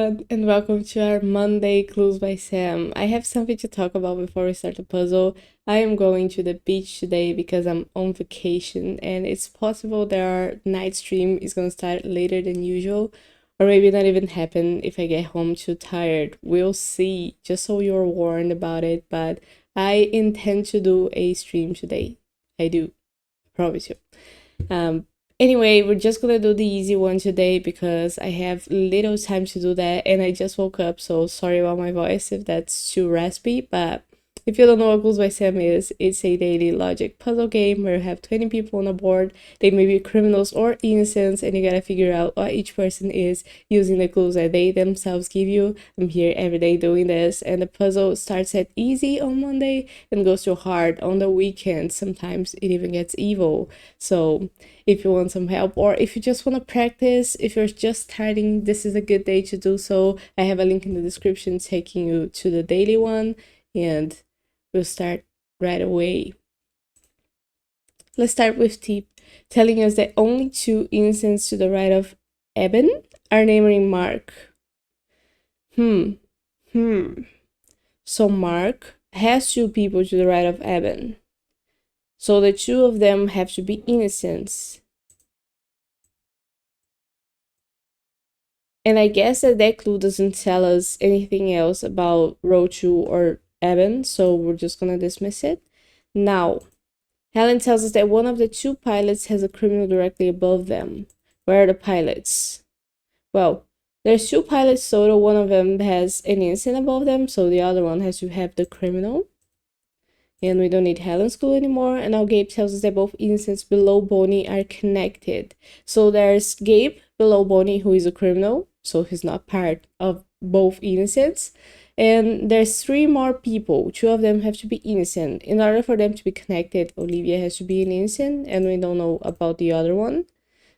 everyone, and welcome to our Monday Clues by Sam. I have something to talk about before we start the puzzle. I am going to the beach today because I'm on vacation, and it's possible that our night stream is gonna start later than usual, or maybe not even happen if I get home too tired. We'll see, just so you're warned about it, but I intend to do a stream today. I do, promise you. Um, Anyway, we're just gonna do the easy one today because I have little time to do that and I just woke up, so sorry about my voice if that's too raspy. But if you don't know what Clues by Sam is, it's a daily logic puzzle game where you have 20 people on a board. They may be criminals or innocents, and you gotta figure out what each person is using the clues that they themselves give you. I'm here every day doing this, and the puzzle starts at easy on Monday and goes to hard on the weekend. Sometimes it even gets evil. So if you want some help, or if you just want to practice, if you're just starting, this is a good day to do so. I have a link in the description taking you to the daily one, and we'll start right away. Let's start with tip telling us that only two innocents to the right of Eben are neighboring Mark. So Mark has two people to the right of Eben. So the two of them have to be innocents. And I guess that clue doesn't tell us anything else about row 2 or Eben, so we're just gonna dismiss it. Now, Helen tells us that one of the two pilots has a criminal directly above them. Where are the pilots? Well, there's two pilots total. One of them has an innocent above them, so the other one has to have the criminal. And we don't need Helen's clue anymore. And now Gabe tells us that both innocents below Bonnie are connected. So there's Gabe below Bonnie, who is a criminal, so he's not part of both innocents. And there's three more people. Two of them have to be innocent. In order for them to be connected, Olivia has to be an innocent, and we don't know about the other one.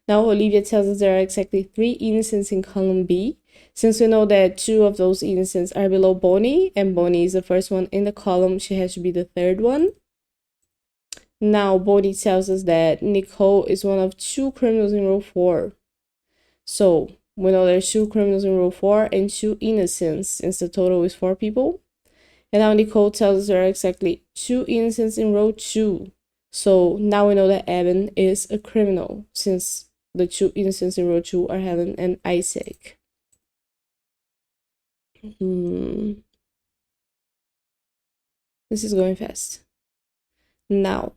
Now Olivia tells us there are exactly three innocents in column B. Since we know that two of those innocents are below Bonnie, and Bonnie is the first one in the column, she has to be the third one. Now Bonnie tells us that Nicole is one of two criminals in row 4. So we know there's two criminals in row 4 and two innocents, since the total is 4 people. And now Nicole tells us there are exactly two innocents in row 2. So now we know that Eben is a criminal, since the two innocents in row 2 are Helen and Isaac. This is going fast. Now,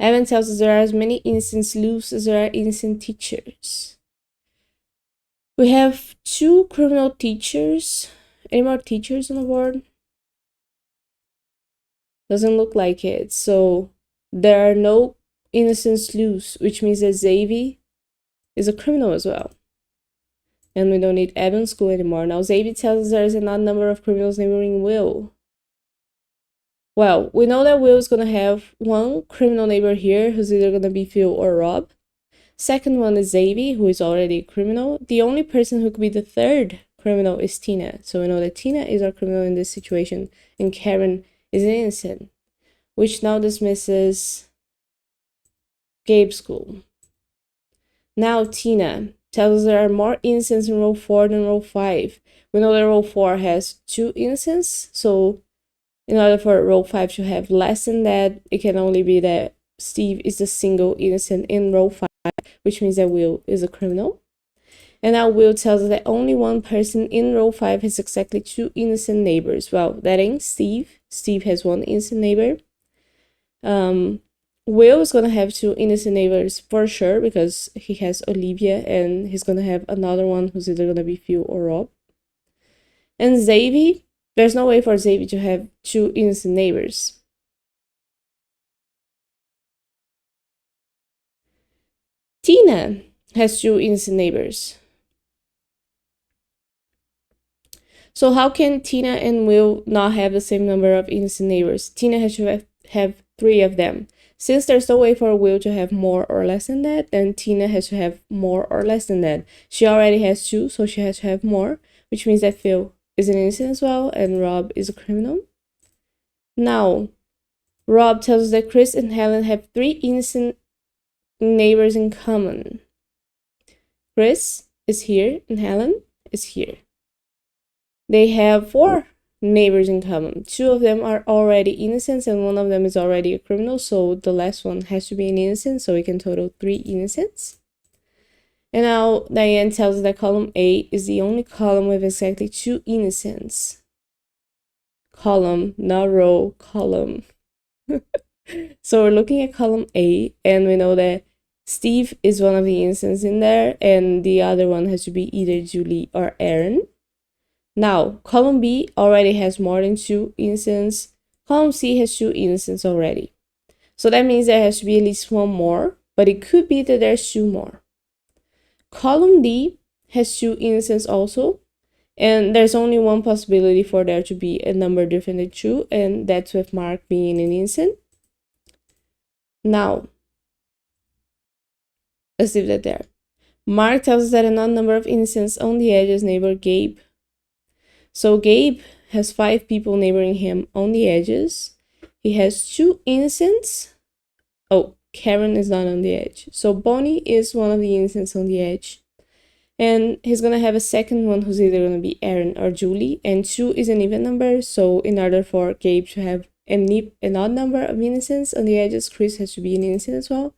Eben tells us there are as many innocents loose as there are innocent teachers. We have two criminal teachers. Any more teachers on the board? Doesn't look like it. So there are no innocents loose, which means that Xavier is a criminal as well. And we don't need Eben's school anymore. Now Xavier tells us there is an odd number of criminals neighboring Will. Well, we know that Will is gonna have one criminal neighbor here who's either gonna be Phil or Rob. Second one is Xavier, who is already a criminal. The only person who could be the third criminal is Tina. So we know that Tina is our criminal in this situation, and Karen is innocent, which now dismisses Gabe's school. Now Tina tells us there are more innocents in row 4 than row 5. We know that row 4 has two innocents, so in order for row 5 to have less than that, it can only be that Steve is the single innocent in row 5, which means that Will is a criminal. And now Will tells us that only one person in row 5 has exactly two innocent neighbors. Well, that ain't Steve. Steve has one innocent neighbor. Will is gonna have two innocent neighbors for sure because he has Olivia, and he's gonna have another one who's either gonna be Phil or Rob. And Xavier, there's no way for Xavier to have two innocent neighbors. Tina has two innocent neighbors. So how can Tina and Will not have the same number of innocent neighbors? Tina has to have 3 of them. Since there's no way for Will to have more or less than that, then Tina has to have more or less than that. She already has 2, so she has to have more, which means that Phil is an innocent as well, and Rob is a criminal. Now, Rob tells us that Chris and Helen have 3 innocent neighbors in common. Chris is here, and Helen is here. they have 4 neighbors in common. 2 of them are already innocents and 1 of them is already a criminal, so the last one has to be an innocent, so we can total 3 innocents. And now Diane tells us that column A is the only column with exactly 2 innocents. Column, not row, column. So we're looking at column A, and we know that Steve is one of the innocents in there, and the other one has to be either Julie or Aaron. Now, column B already has more than 2 innocents. Column C has 2 innocents already. So that means there has to be at least 1 more, but it could be that there's 2 more. Column D has 2 innocents also, and there's only 1 possibility for there to be a number different than 2, and that's with Mark being an innocent. Now, let's leave that there. Mark tells us that an odd number of innocents on the edge is neighbor Gabe. So Gabe has 5 people neighboring him on the edges. He has 2 innocents. Oh, Karen is not on the edge. So Bonnie is one of the innocents on the edge. And he's gonna have a second one who's either gonna be Aaron or Julie. And 2 is an even number. So in order for Gabe to have an odd number of innocents on the edges, Chris has to be an innocent as well.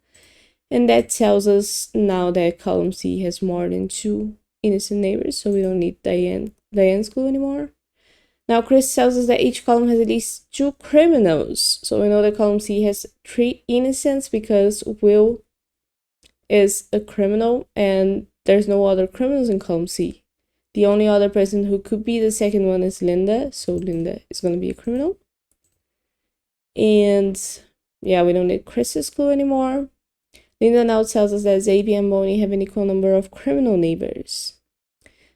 And that tells us now that column C has more than 2 innocent neighbors, so we don't need Diane's clue anymore. Now Chris tells us that each column has at least 2 criminals. So we know that column C has 3 innocents because Will is a criminal and there's no other criminals in column C. The only other person who could be the second one is Linda, so Linda is going to be a criminal. And yeah, we don't need Chris's clue anymore. Linda now tells us that Xavier and Bonnie have an equal number of criminal neighbors.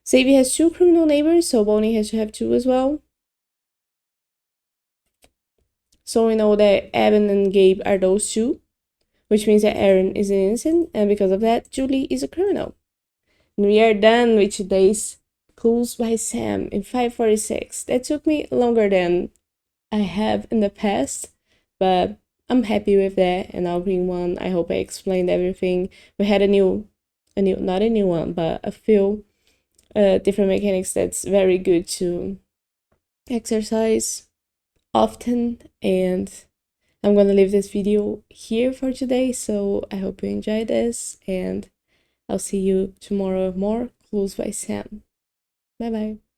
Xavier has 2 criminal neighbors, so Bonnie has to have 2 as well. So we know that Evan and Gabe are those 2, which means that Aaron is an innocent, and because of that, Julie is a criminal. And we are done with today's Clues by Sam in 546. That took me longer than I have in the past, but I'm happy with that, and I'll bring one. I hope I explained everything. We had not a new one, but a few different mechanics that's very good to exercise often. And I'm gonna leave this video here for today, so I hope you enjoyed this, and I'll see you tomorrow with more Clues by Sam. Bye bye.